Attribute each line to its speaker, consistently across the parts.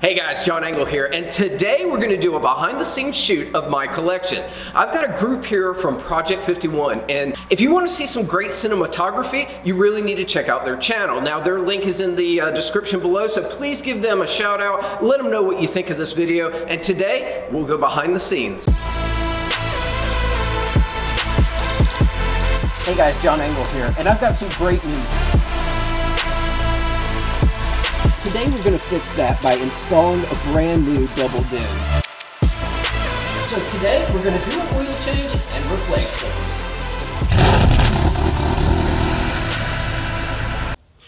Speaker 1: Hey guys, John Engel here, and today we're going to do a behind the scenes shoot of my collection. I've got a group here from Project 51, and if you want to see some great cinematography, you really need to check out their channel. Now their link is in the description below, so please give them a shout out, let them know what you think of this video, and today we'll go behind the scenes. Hey guys, John Engel here, and I've got some great news. Today we're going to fix that by installing a brand new double dim. So today we're going to do an oil change and replace those.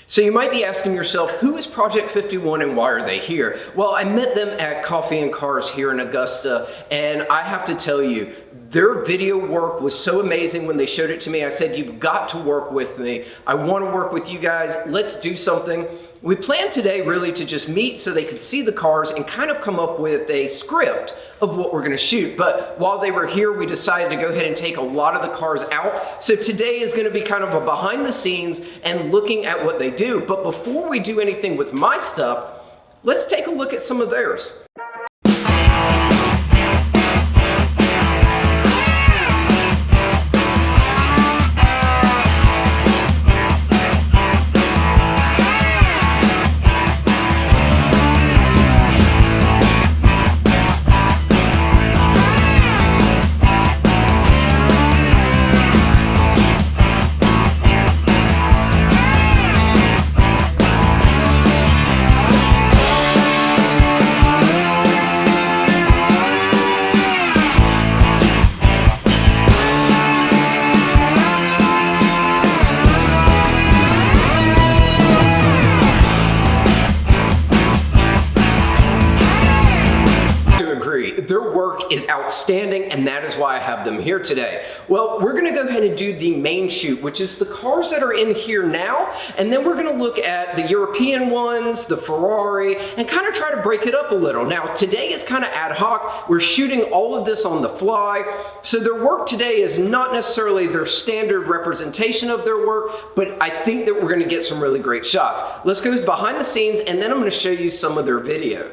Speaker 1: So you might be asking yourself, who is Project 51 and why are they here? Well, I met them at Coffee and Cars here in Augusta, and I have to tell you, their video work was so amazing when they showed it to me. I said, you've got to work with me. I want to work with you guys. Let's do something. We planned today really to just meet so they could see the cars and kind of come up with a script of what we're going to shoot. But while they were here, we decided to go ahead and take a lot of the cars out. So today is going to be kind of a behind the scenes and looking at what they do. But before we do anything with my stuff, let's take a look at some of theirs. Their work is outstanding, and that is why I have them here today. Well, we're gonna go ahead and do the main shoot, which is the cars that are in here now, and then we're gonna look at the European ones, the Ferrari, and kind of try to break it up a little. Now, today is kind of ad hoc. We're shooting all of this on the fly, so their work today is not necessarily their standard representation of their work, but I think that we're gonna get some really great shots. Let's go behind the scenes, and then I'm gonna show you some of their video.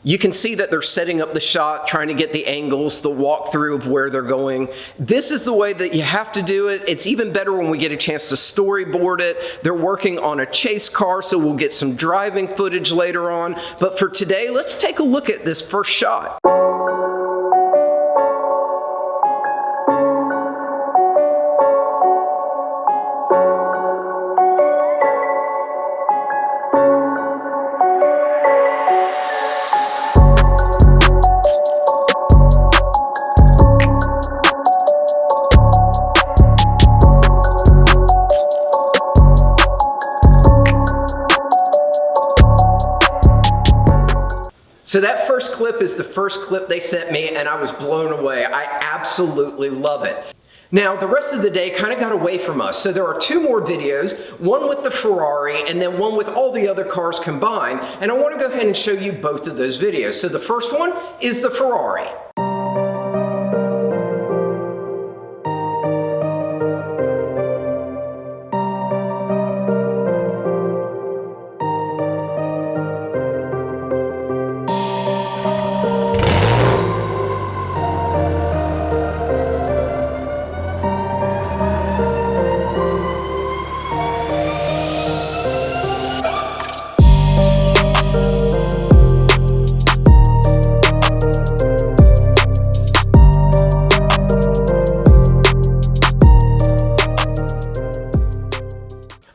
Speaker 1: You can see that they're setting up the shot, trying to get the angles, the walkthrough of where they're going. This is the way that you have to do it. It's even better when we get a chance to storyboard it. They're working on a chase car, so we'll get some driving footage later on. But for today, let's take a look at this first shot. So that first clip is the first clip they sent me, and I was blown away. I absolutely love it. Now, the rest of the day kind of got away from us, so there are two more videos, one with the Ferrari and then one with all the other cars combined, and I want to go ahead and show you both of those videos. So the first one is the Ferrari.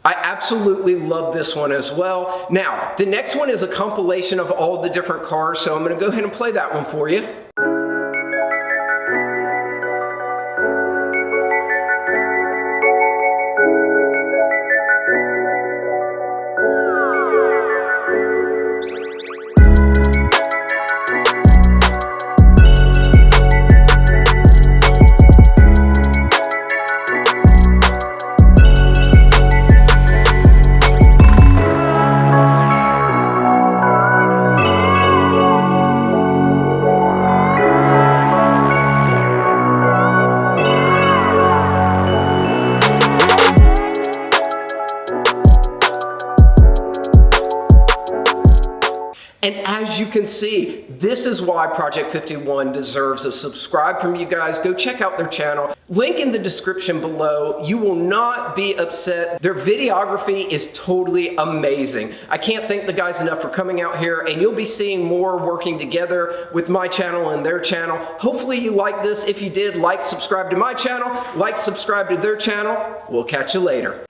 Speaker 1: I absolutely love this one as well. Now, the next one is a compilation of all the different cars, so I'm going to go ahead and play that one for you. you can see, this is why Project 51 deserves a subscribe from you guys. Go check out their channel. Link in the description below. You will not be upset. Their videography is totally amazing. I can't thank the guys enough for coming out here, and you'll be seeing more working together with my channel and their channel. Hopefully you like this. If you did, like, subscribe to my channel, like, subscribe to their channel. We'll catch you later.